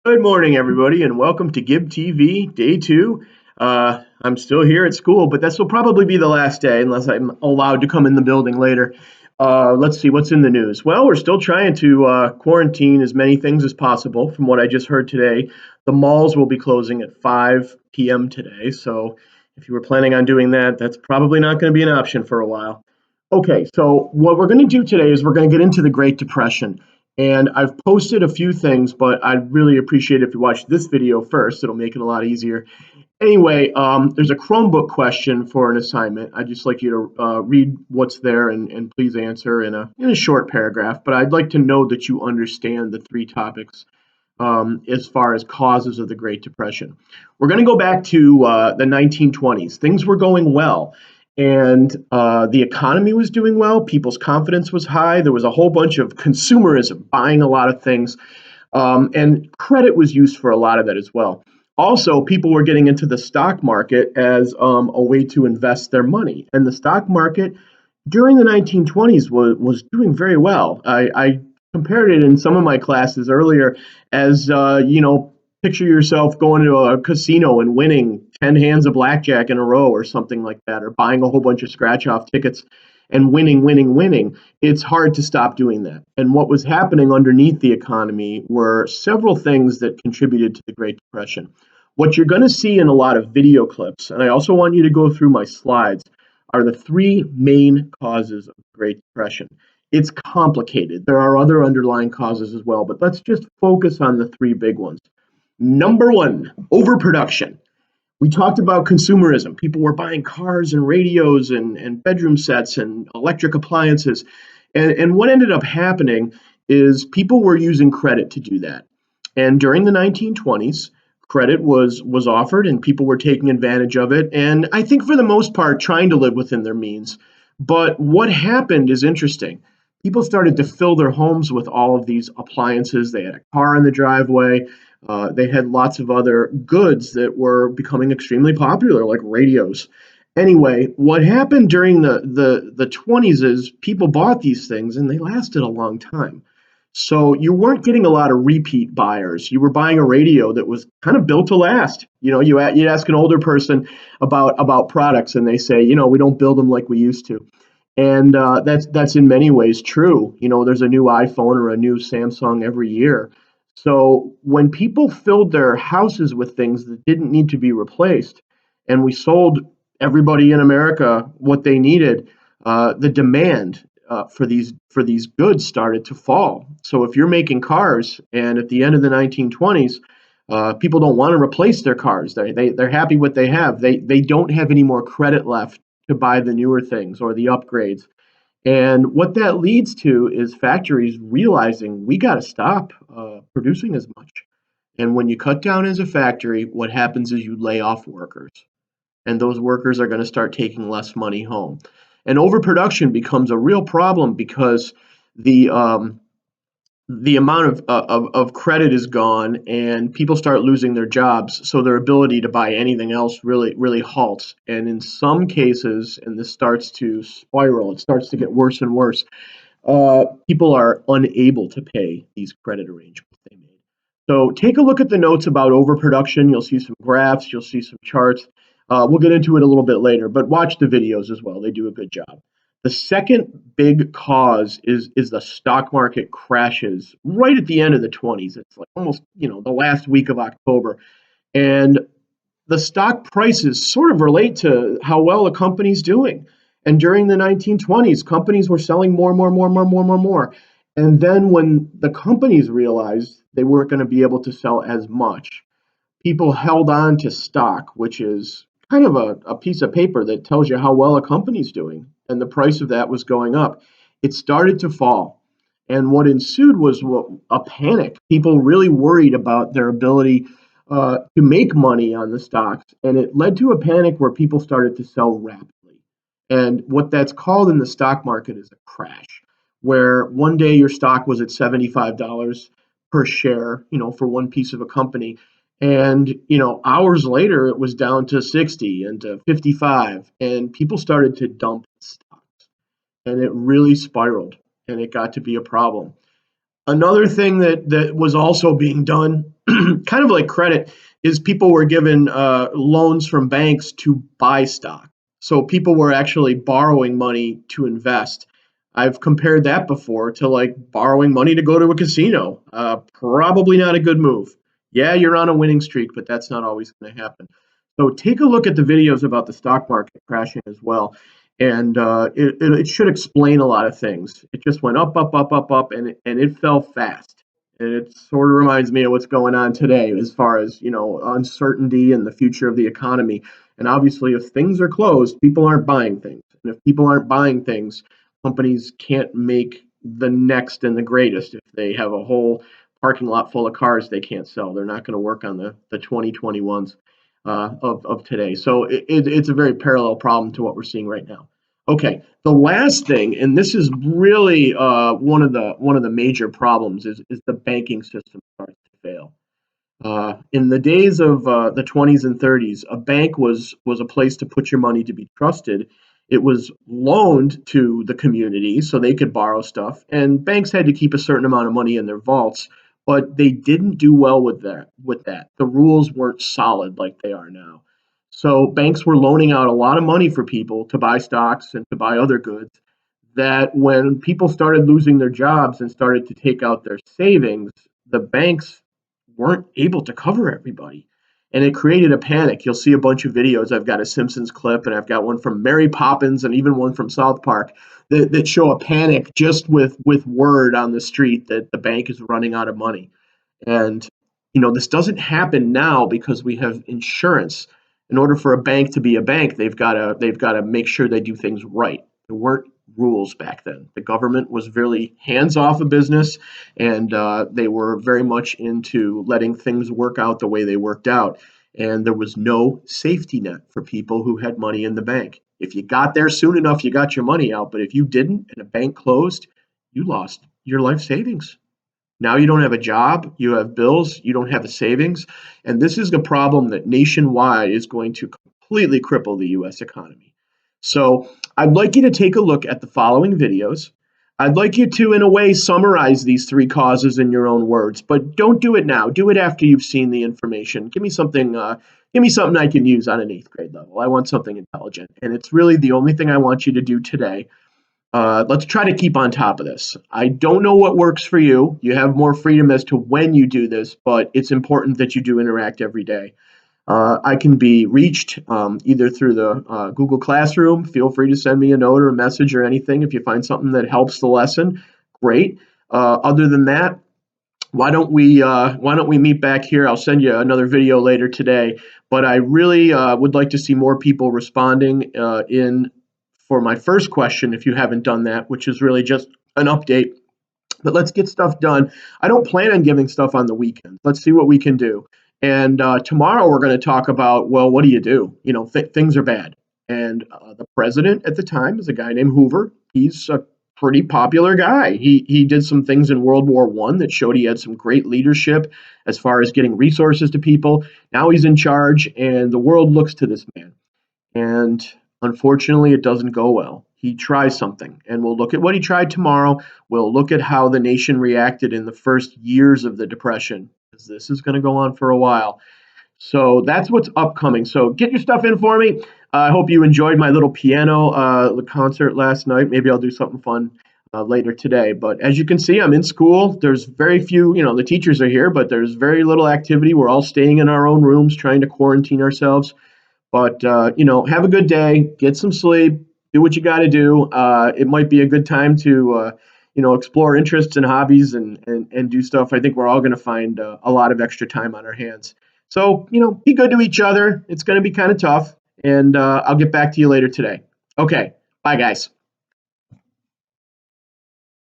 Good morning, everybody, and welcome to GibbTVDay2. I'm still here at school, but this will probably be the last day unless I'm allowed to come in the building later. Let's see what's in the news. Well, we're still trying to quarantine as many things as possible. From what I just heard today, the malls will be closing at 5 p.m. today. So if you were planning on doing that, that's probably not going to be an option for a while. Okay, so what we're going to do today is we're going to get into the Great Depression. And I've posted a few things, but I'd really appreciate if you watch this video first. It'll make it a lot easier. Anyway, there's a Chromebook question for an assignment. I'd just like you to read what's there and please answer in a short paragraph. But I'd like to know that you understand the three topics as far as causes of the Great Depression. We're going to go back to the 1920s. Things were going well, and the economy was doing well. People's confidence was high. There was a whole bunch of consumerism, buying a lot of things, and credit was used for a lot of it as well. Also, people were getting into the stock market as a way to invest their money, and the stock market during the 1920s was doing very well. I compared it in some of my classes earlier as picture yourself going to a casino and winning 10 hands of blackjack in a row or something like that, or buying a whole bunch of scratch off tickets and winning. It's hard to stop doing that. And what was happening underneath the economy were several things that contributed to the Great Depression. What you're going to see in a lot of video clips, and I also want you to go through my slides, are the three main causes of the Great Depression. It's complicated. There are other underlying causes as well, but let's just focus on the three big ones. Number one, overproduction. We talked about consumerism. People were buying cars and radios and bedroom sets and electric appliances. And what ended up happening is people were using credit to do that. And during the 1920s, credit was offered and people were taking advantage of it. And I think for the most part, trying to live within their means. But what happened is interesting. People started to fill their homes with all of these appliances. They had a car in the driveway. They had lots of other goods that were becoming extremely popular, like radios. Anyway, what happened during the 20s is people bought these things and they lasted a long time. So you weren't getting a lot of repeat buyers. You were buying a radio that was kind of built to last. You'd ask an older person about products, and they say, we don't build them like we used to. And that's in many ways true. There's a new iPhone or a new Samsung every year. So when people filled their houses with things that didn't need to be replaced, and we sold everybody in America what they needed, the demand for these goods started to fall. So if you're making cars, and at the end of the 1920s, people don't want to replace their cars. They're happy what they have. They don't have any more credit left to buy the newer things or the upgrades. And what that leads to is factories realizing we got to stop producing as much. And when you cut down as a factory, what happens is you lay off workers, and those workers are going to start taking less money home. And overproduction becomes a real problem because the um, the amount of credit is gone and people start losing their jobs, so their ability to buy anything else really halts. And in some cases, and this starts to spiral, it starts to get worse and worse. People are unable to pay these credit arrangements they made. So take a look at the notes about overproduction. You'll see some graphs, you'll see some charts. We'll get into it a little bit later, but watch the videos as well. They do a good job. The second big cause is the stock market crashes right at the end of the 20s. It's like almost, the last week of October. And the stock prices sort of relate to how well a company's doing. And during the 1920s, companies were selling more. And then when the companies realized they weren't going to be able to sell as much, people held on to stock, which is kind of a piece of paper that tells you how well a company's doing. And the price of that was going up. It started to fall. And what ensued was a panic. People really worried about their ability to make money on the stocks. And it led to a panic where people started to sell rapidly. And what that's called in the stock market is a crash, where one day your stock was at $75 per share, for one piece of a company. And, hours later, it was down to 60 and to 55. And people started to dump stocks. And it really spiraled and it got to be a problem. Another thing that was also being done kind of like credit, is people were given loans from banks to buy stock. So people were actually borrowing money to invest. I've compared that before to like borrowing money to go to a casino. Probably not a good move. Yeah, you're on a winning streak, but that's not always going to happen. So take a look at the videos about the stock market crashing as well, and it should explain a lot of things. It just went up, up, up, up, up, and it fell fast. And it sort of reminds me of what's going on today as far as, uncertainty and the future of the economy. And obviously, if things are closed, people aren't buying things. And if people aren't buying things, companies can't make the next and the greatest. If they have a whole parking lot full of cars they can't sell, they're not going to work on the 2021s of today. So it's a very parallel problem to what we're seeing right now. Okay, the last thing, and this is really one of the major problems, is the banking system starts to fail. In the days of the 20s and 30s, a bank was a place to put your money to be trusted. It was loaned to the community so they could borrow stuff, and banks had to keep a certain amount of money in their vaults, but they didn't do well with that. The rules weren't solid like they are now. So banks were loaning out a lot of money for people to buy stocks and to buy other goods, that when people started losing their jobs and started to take out their savings, the banks weren't able to cover everybody. And it created a panic. You'll see a bunch of videos. I've got a Simpsons clip, and I've got one from Mary Poppins, and even one from South Park that show a panic just with word on the street that the bank is running out of money. And this doesn't happen now because we have insurance. In order for a bank to be a bank, they've got to make sure they do things right. There weren't rules back then. The government was really hands off of business, and they were very much into letting things work out the way they worked out. And there was no safety net for people who had money in the bank. If you got there soon enough, you got your money out. But if you didn't and a bank closed, you lost your life savings. Now you don't have a job, you have bills, you don't have a savings. And this is a problem that nationwide is going to completely cripple the US economy. So I'd like you to take a look at the following videos. I'd like you to, in a way, summarize these three causes in your own words, but don't do it now. Do it after you've seen the information. Give me something. Give me something I can use on an eighth grade level. I want something intelligent, and it's really the only thing I want you to do today. Let's try to keep on top of this. I don't know what works for you. You have more freedom as to when you do this, but it's important that you do interact every day. I can be reached either through the Google Classroom. Feel free to send me a note or a message or anything if you find something that helps the lesson. Great. Other than that, why don't we meet back here? I'll send you another video later today. But I really would like to see more people responding in for my first question, if you haven't done that, which is really just an update. But let's get stuff done. I don't plan on giving stuff on the weekend. Let's see what we can do. And tomorrow we're going to talk about, well, what do you do? Things are bad. And the president at the time is a guy named Hoover. He's a pretty popular guy. He did some things in World War I that showed he had some great leadership as far as getting resources to people. Now he's in charge, and the world looks to this man. And unfortunately, it doesn't go well. He tries something, and we'll look at what he tried tomorrow. We'll look at how the nation reacted in the first years of the Depression, because this is going to go on for a while. So that's what's upcoming. So get your stuff in for me. I hope you enjoyed my little piano concert last night. Maybe I'll do something fun later today. But as you can see, I'm in school. There's very few, the teachers are here, but there's very little activity. We're all staying in our own rooms, trying to quarantine ourselves. But have a good day, get some sleep, do what you got to do. It might be a good time to explore interests and hobbies and do stuff. I think we're all going to find a lot of extra time on our hands. So be good to each other. It's going to be kind of tough, and I'll get back to you later today. Okay, bye guys.